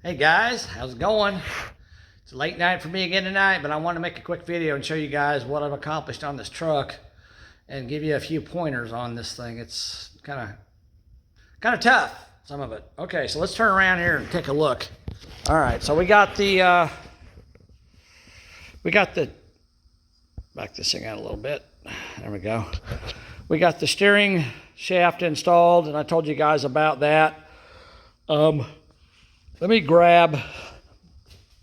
Hey guys, how's it going? It's a late night for me again tonight, but I want to make a quick video and show you guys what I've accomplished on this truck and give you a few pointers on this thing. It's kind of tough, some of it. Okay, so let's turn around here and take a look. All right, so we got the back this thing out a little bit. There we go. We got the steering shaft installed, and I told you guys about that. Let me grab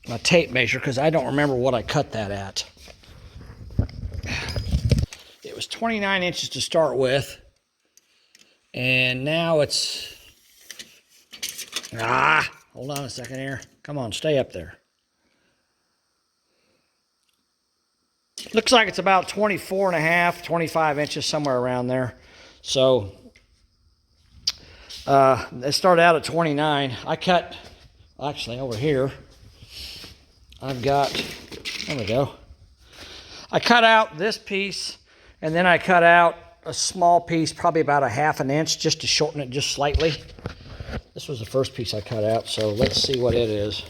my tape measure because I don't remember what I cut that at. It was 29 inches to start with, and now it's, hold on a second here. Come on, stay up there. Looks like it's about 24 and a half, 25 inches, somewhere around there. So it started out at 29. I cut, actually over here, I've got, there we go. I cut out this piece, and then I cut out a small piece, probably about a half an inch, just to shorten it just slightly. This was the first piece I cut out, so let's see what it is.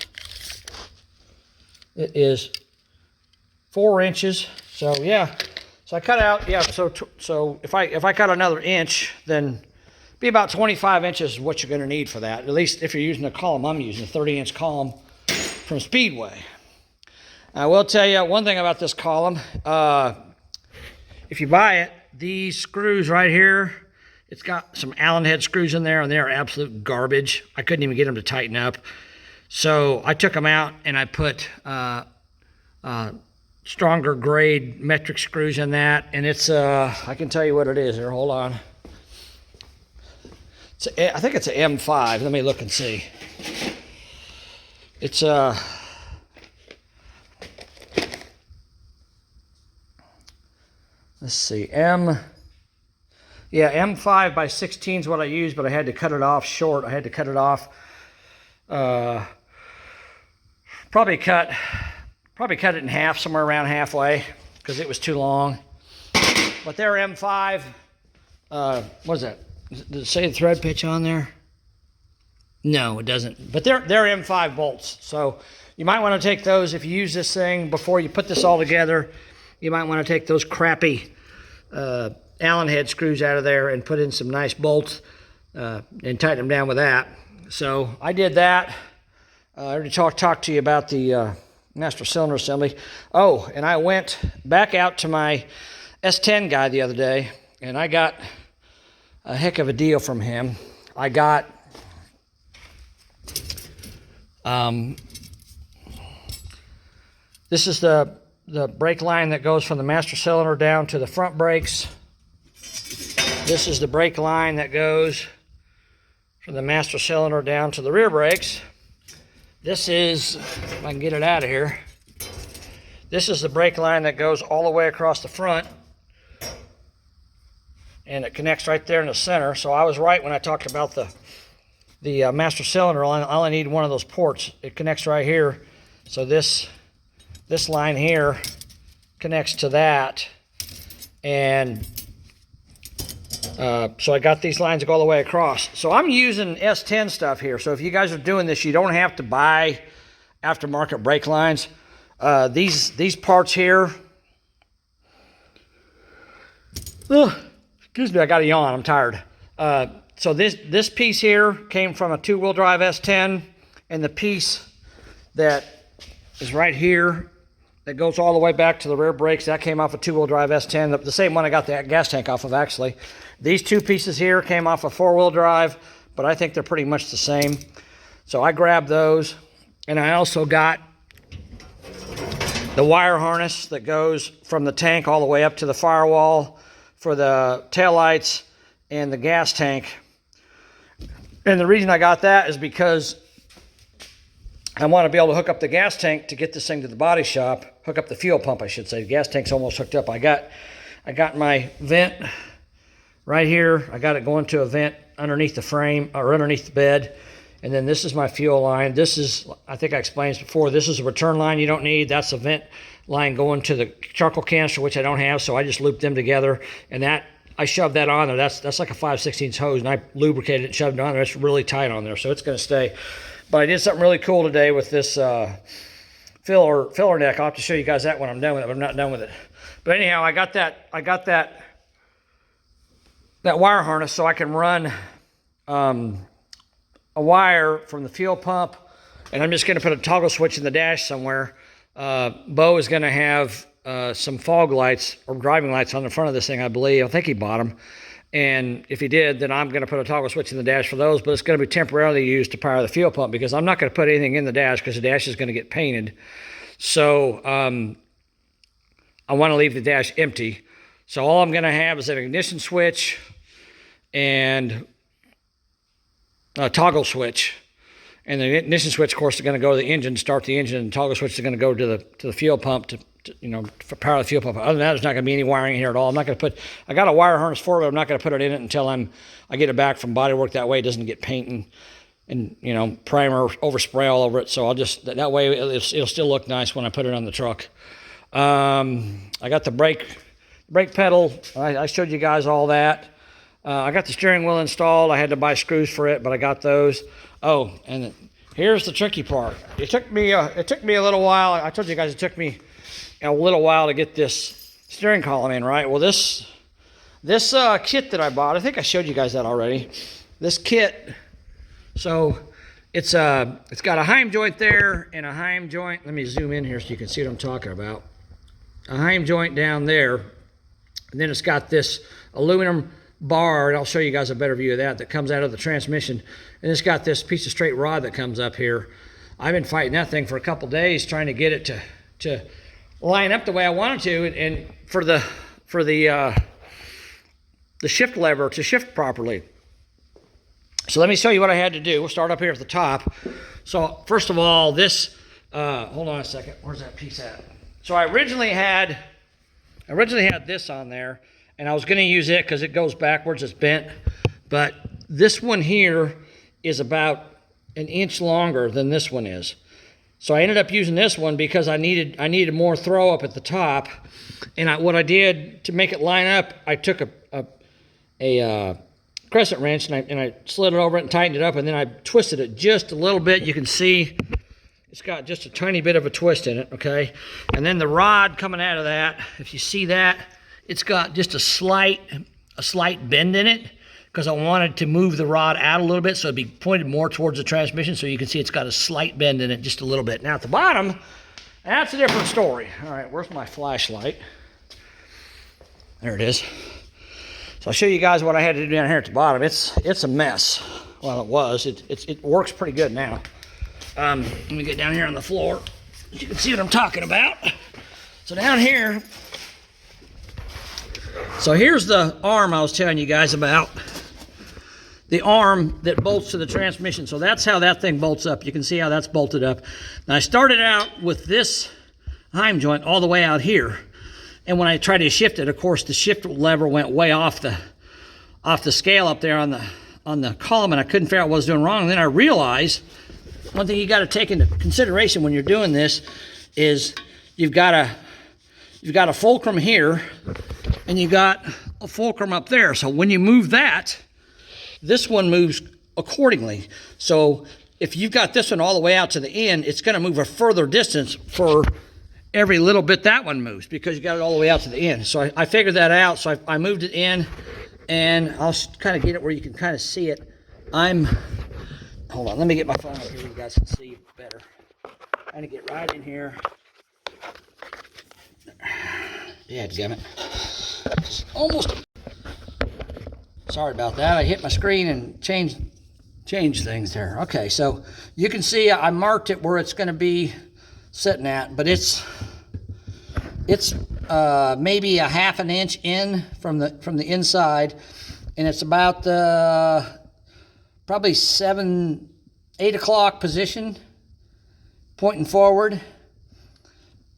It is 4 inches. So yeah, so I cut out, yeah, so if I cut another inch, then be about 25 inches is what you're going to need for that. At least if you're using a column I'm using, a 30-inch column from Speedway. I will tell you one thing about this column. If you buy it, these screws right here, it's got some Allen head screws in there, and they're absolute garbage. I couldn't even get them to tighten up. So I took them out, and I put stronger grade metric screws in that, and it's, I can tell you what it is here. Hold on. I think it's an M5. Let me look and see. It's let's see, M5 by 16 is what I used, but I had to cut it off short. I had to cut it off, probably cut it in half, somewhere around halfway, because it was too long. But they're M5, what is that? Does it say the thread pitch on there? No, it doesn't. But they're M5 bolts. So you might want to take those, if you use this thing before you put this all together, you might want to take those crappy Allen head screws out of there and put in some nice bolts and tighten them down with that. So I did that. I already talked to you about the master cylinder assembly. Oh, and I went back out to my S10 guy the other day, and I got a heck of a deal from him. I got this is the brake line that goes from the master cylinder down to the front brakes. This is the brake line that goes from the master cylinder down to the rear brakes. This is, if I can get it out of here, this is the brake line that goes all the way across the front, and it connects right there in the center. So I was right when I talked about the master cylinder. I only need one of those ports. It connects right here. So this line here connects to that, and so I got these lines that go all the way across. So I'm using S10 stuff here. So if you guys are doing this, you don't have to buy aftermarket brake lines. These parts here, excuse me, I got a yawn, I'm tired. So this piece here came from a two-wheel drive S10, and the piece that is right here that goes all the way back to the rear brakes, that came off a two-wheel drive S10, the same one I got the gas tank off of, actually. These two pieces here came off a four-wheel drive, but I think they're pretty much the same. So I grabbed those, and I also got the wire harness that goes from the tank all the way up to the firewall for the taillights and the gas tank. And the reason I got that is because I want to be able to hook up the gas tank to get this thing to the body shop. Hook up the fuel pump, I should say. The gas tank's almost hooked up. I got my vent right here. I got it going to a vent underneath the frame, or underneath the bed. And then this is my fuel line. This is, I think I explained this before, this is a return line you don't need. That's a vent line going to the charcoal canister, which I don't have, so I just looped them together. And that, I shoved that on there. That's like a 5/16 hose, and I lubricated it and shoved it on there. It's really tight on there, so it's going to stay. But I did something really cool today with this filler neck. I'll have to show you guys that when I'm done with it, but I'm not done with it. But anyhow, I got that wire harness so I can run a wire from the fuel pump, and I'm just going to put a toggle switch in the dash somewhere. Bo is going to have some fog lights or driving lights on the front of this thing, I believe. I think he bought them. And if he did, then I'm going to put a toggle switch in the dash for those, but it's going to be temporarily used to power the fuel pump because I'm not going to put anything in the dash because the dash is going to get painted. So I want to leave the dash empty. So all I'm going to have is an ignition switch and a toggle switch. And the ignition switch, of course, is going to go to the engine, start the engine, and the toggle switch is going to go to the fuel pump to for power the fuel pump. Other than that, there's not going to be any wiring in here at all. I'm not going to put, I got a wire harness for it, but I'm not going to put it in it until I get it back from body work. That way it doesn't get paint and primer overspray all over it. So I'll just, that way it'll still look nice when I put it on the truck. I got the brake pedal. I showed you guys all that. I got the steering wheel installed. I had to buy screws for it, but I got those. Oh, and here's the tricky part. It took me a little while. I told you guys it took me a little while to get this steering column in, right? Well, this kit that I bought, I think I showed you guys that already. This kit, so it's got a heim joint there and a heim joint. Let me zoom in here so you can see what I'm talking about. A heim joint down there, and then it's got this aluminum bar, and I'll show you guys a better view of that comes out of the transmission. And it's got this piece of straight rod that comes up here. I've been fighting that thing for a couple days trying to get it to line up the way I wanted to, and for the shift lever to shift properly. So let me show you what I had to do. We'll start up here at the top. So first of all, this hold on a second. Where's that piece at? So I originally had this on there, and I was going to use it because it goes backwards. It's bent, but this one here is about an inch longer than this one is. So I ended up using this one because I needed more throw up at the top. And what I did to make it line up, I took a crescent wrench and I slid it over it and tightened it up, and then I twisted it just a little bit. You can see it's got just a tiny bit of a twist in it, okay? And then the rod coming out of that, if you see that, it's got just a slight bend in it, because I wanted to move the rod out a little bit so it'd be pointed more towards the transmission. So you can see it's got a slight bend in it, just a little bit. Now at the bottom, that's a different story. All right, where's my flashlight? There it is. So I'll show you guys what I had to do down here at the bottom. It's a mess. Well, it was. It works pretty good now. Let me get down here on the floor so you can see what I'm talking about. So down here, so here's the arm I was telling you guys about. The arm that bolts to the transmission. So that's how that thing bolts up. You can see how that's bolted up. Now I started out with this heim joint all the way out here. And when I tried to shift it, of course, the shift lever went way off the scale up there on the column, and I couldn't figure out what I was doing wrong. And then I realized one thing you got to take into consideration when you're doing this is you've got a fulcrum here, and you got a fulcrum up there. So when you move that, this one moves accordingly. So if you've got this one all the way out to the end, it's going to move a further distance for every little bit that one moves, because you got it all the way out to the end. So I figured that out. So I moved it in, and I'll kind of get it where you can kind of see it. Hold on, let me get my phone up here so you guys can see better. I'm going to get right in here. Yeah, damn it. Almost. Sorry about that. I hit my screen and changed things there. Okay, so you can see I marked it where it's going to be sitting at, but it's maybe a half an inch in from the inside, and it's about probably 8 o'clock position, pointing forward.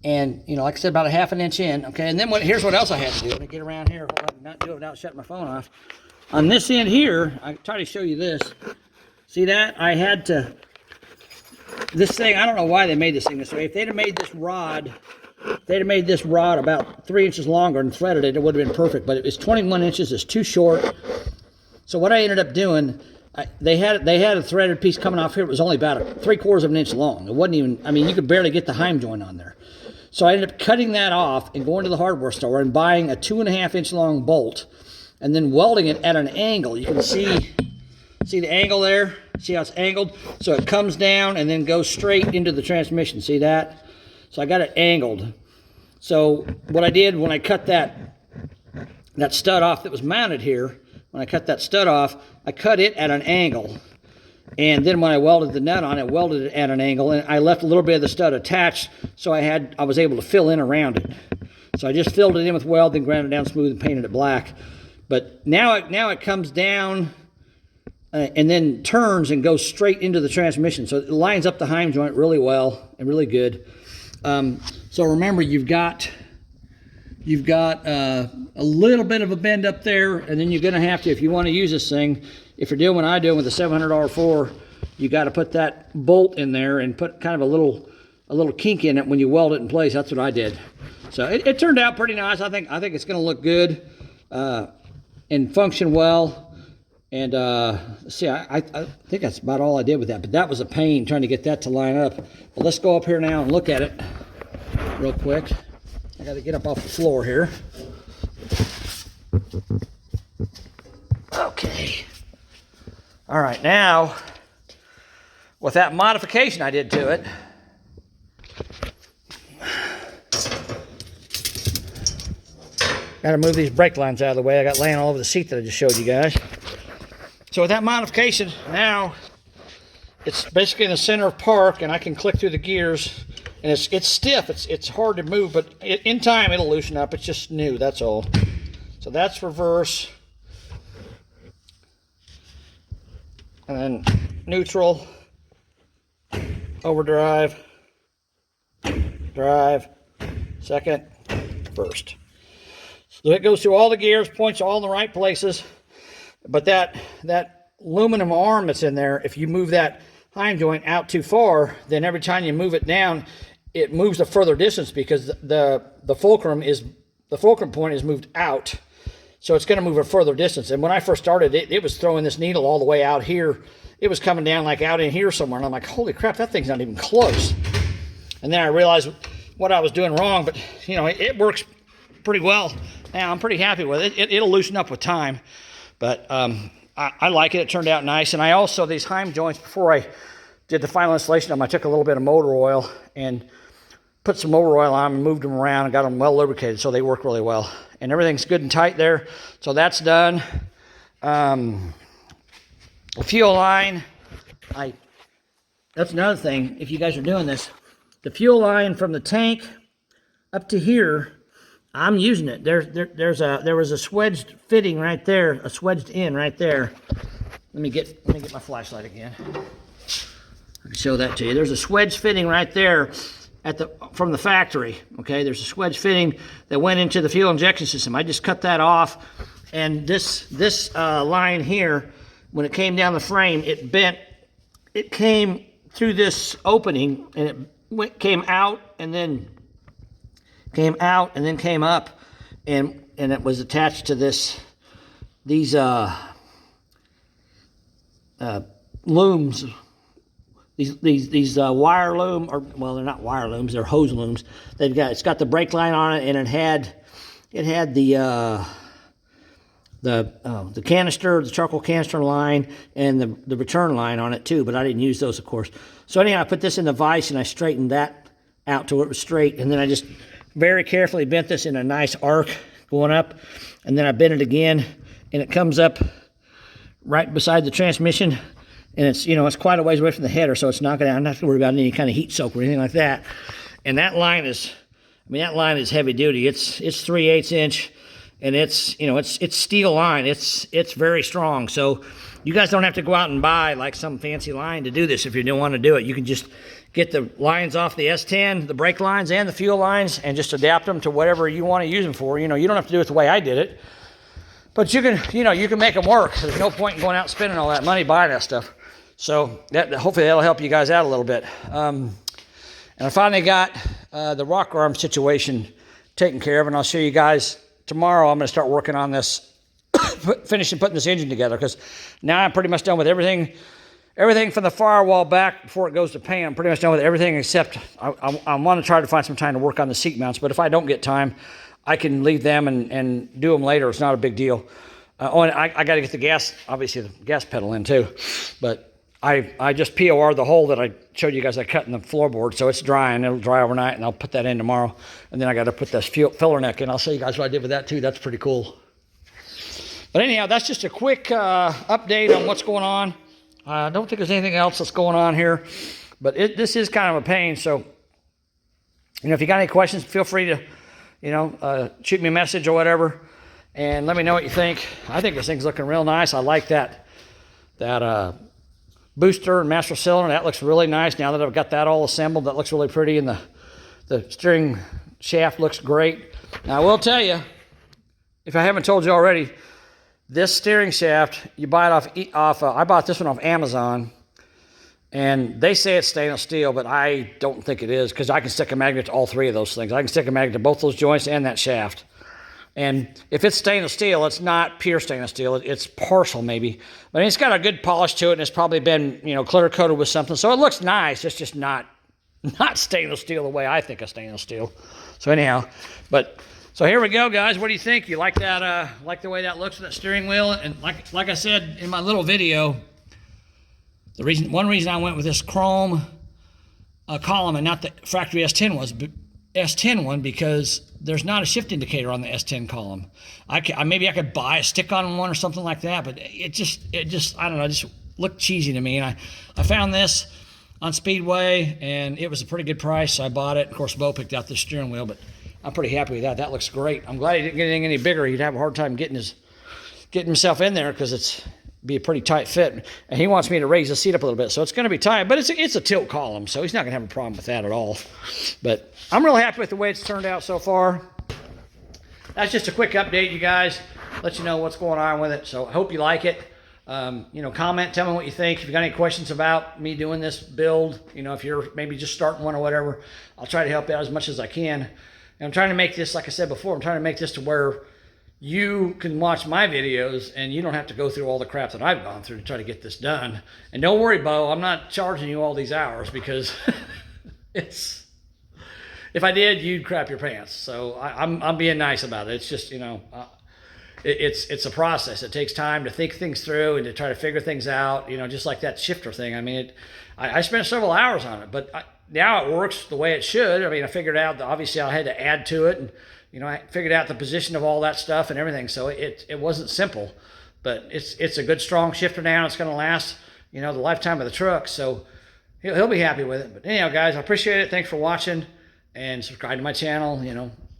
And, like I said, about a half an inch in, okay? And then here's what else I had to do. Let me get around here. Hold on, not do it without shutting my phone off. On this end here, I try to show you this. See that? I had to, this thing, I don't know why they made this thing this way. If they'd have made this rod If they'd have made this rod about 3 inches longer and threaded it, it would have been perfect. But it's 21 inches. It's too short. So what I ended up doing, they had a threaded piece coming off here. It was only about 3/4 of an inch long. It wasn't even, I mean, you could barely get the heim joint on there. So I ended up cutting that off and going to the hardware store and buying a 2.5 inch long bolt and then welding it at an angle. You can see the angle there? See how it's angled? So it comes down and then goes straight into the transmission. See that? So I got it angled. So what I did when I cut that stud off that was mounted here, when I cut that stud off, I cut it at an angle. And then when I welded the nut on, I welded it at an angle, and I left a little bit of the stud attached, so I was able to fill in around it. So I just filled it in with weld, then ground it down smooth and painted it black. But now it comes down and then turns and goes straight into the transmission. So it lines up the heim joint really well and really good. So remember, you've got a little bit of a bend up there, and then you're going to have to, if you want to use this thing, if you're doing what I do with a $700 you got to put that bolt in there and put kind of a little kink in it when you weld it in place. That's what I did. So it turned out pretty nice. I think it's going to look good and function well. And see, I think that's about all I did with that. But that was a pain trying to get that to line up. Well, let's go up here now and look at it real quick. I got to get up off the floor here. Okay. All right, now, with that modification I did to it, got to move these brake lines out of the way. I got laying all over the seat that I just showed you guys. So with that modification, now it's basically in the center of park, and I can click through the gears, and it's stiff. It's hard to move, but in time it'll loosen up. It's just new, that's all. So that's reverse. And then neutral, overdrive, drive, second, first. So it goes through all the gears, points all in the right places. But that aluminum arm that's in there, if you move that heim joint out too far, then every time you move it down, it moves a further distance because the fulcrum point is moved out. So it's going to move a further distance. And when I first started, it was throwing this needle all the way out here. It was coming down like out in here somewhere. And I'm like, holy crap, that thing's not even close. And then I realized what I was doing wrong. But, you know, it works pretty well. Now, I'm pretty happy with it. It'll loosen up with time. But I like it. It turned out nice. And I also, these heim joints, before I did the final installation of them, I took a little bit of motor oil and put some motor oil on them and moved them around and got them well lubricated, so they work really well. And everything's good and tight there. So that's done. The fuel line, that's another thing, if you guys are doing this. The fuel line from the tank up to here, I'm using it. There was a swedged fitting right there, a swedged in right there. Let me get my flashlight again. I can show that to you. There's a swedged fitting right there from the factory. Okay, there's a swedge fitting that went into the fuel injection system. I just cut that off, and this line here, when it came down the frame, it bent. It came through this opening, and it came out, and then came out, and then came up, and it was attached to these looms. These wire loom, or well, they're not wire looms, they're hose looms. It's got the brake line on it, and it had the canister, the charcoal canister line, and the return line on it too. But I didn't use those, of course. So anyhow, I put this in the vise and I straightened that out to where it was straight, and then I just very carefully bent this in a nice arc going up, and then I bent it again, and it comes up right beside the transmission. And it's, you know, it's quite a ways away from the header, so it's not going to, I'm not going to worry about any kind of heat soak or anything like that. And that line is, I mean, that line is heavy duty. It's 3/8 inch, and it's, you know, it's steel line. It's very strong. So you guys don't have to go out and buy like some fancy line to do this if you don't want to do it. You can just get the lines off the S10, the brake lines and the fuel lines, and just adapt them to whatever you want to use them for. You know, you don't have to do it the way I did it. But you can, you know, you can make them work. There's no point in going out and spending all that money buying that stuff. So hopefully that'll help you guys out a little bit. And I finally got the rocker arm situation taken care of, and I'll show you guys tomorrow. I'm going to start working on this, finishing putting this engine together, because now I'm pretty much done with everything from the firewall back before it goes to paint. I'm pretty much done with everything except I want to try to find some time to work on the seat mounts, but if I don't get time, I can leave them and do them later. It's not a big deal. And I got to get the gas, obviously the gas pedal in too, but I just POR'd the hole that I showed you guys I cut in the floorboard, so it's drying. It'll dry overnight, and I'll put that in tomorrow. And then I got to put this filler neck in. I'll show you guys what I did with that too. That's pretty cool. But anyhow, that's just a quick update on what's going on. I don't think there's anything else that's going on here, but this is kind of a pain. So, if you got any questions, feel free to, shoot me a message or whatever, and let me know what you think. I think this thing's looking real nice. I like that booster and master cylinder. That looks really nice. Now that I've got that all assembled, that looks really pretty, and the steering shaft looks great. Now, I will tell you, if I haven't told you already, this steering shaft, you buy it I bought this one off Amazon, and they say it's stainless steel, but I don't think it is, because I can stick a magnet to all three of those things. I can stick a magnet to both those joints and that shaft. And if it's stainless steel, it's not pure stainless steel. It's partial maybe. But it's got a good polish to it, and it's probably been, clear coated with something. So it looks nice. It's just not stainless steel the way I think of stainless steel. So anyhow, so here we go, guys. What do you think? You like that? Like the way that looks with that steering wheel? And like I said in my little video, one reason I went with this chrome column and not the factory S10 one, because there's not a shift indicator on the S10 column. Maybe I could buy a stick-on one or something like that, but it just I don't know, it just looked cheesy to me. And I found this on Speedway, and it was a pretty good price, so I bought it. Of course, Bo picked out the steering wheel, but I'm pretty happy with that. That looks great. I'm glad he didn't get anything any bigger. He'd have a hard time getting himself in there, because it's be a pretty tight fit. And he wants me to raise the seat up a little bit, so it's going to be tight. But it's a tilt column, so he's not going to have a problem with that at all. But I'm really happy with the way it's turned out so far. That's just a quick update, you guys. Let you know what's going on with it. So I hope you like it. Comment, tell me what you think. If you got any questions about me doing this build, if you're maybe just starting one or whatever, I'll try to help you out as much as I can. And I'm trying to make this, like I said before, I'm trying to make this to where you can watch my videos and you don't have to go through all the crap that I've gone through to try to get this done. And don't worry, Bo, I'm not charging you all these hours, because if I did, you'd crap your pants. So I'm being nice about it. It's just, it's a process. It takes time to think things through and to try to figure things out, just like that shifter thing. I mean, I spent several hours on it, but now it works the way it should. I mean, I figured out that obviously I had to add to it, and I figured out the position of all that stuff and everything. So it wasn't simple, but it's a good strong shifter now. It's going to last, the lifetime of the truck. So he'll be happy with it. But anyhow, guys, I appreciate it. Thanks for watching, and subscribe to my channel.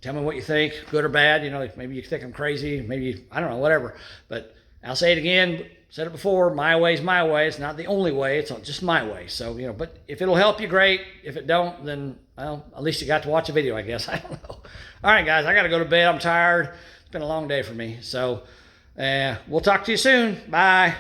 Tell me what you think, good or bad. Maybe you think I'm crazy. Maybe, I don't know, whatever. But I'll say it again. Said it before, my way's my way. It's not the only way, it's just my way. So, but if it'll help you, great. If it don't, then, well, at least you got to watch a video, I guess. I don't know. All right, guys, I got to go to bed. I'm tired. It's been a long day for me. So, we'll talk to you soon. Bye.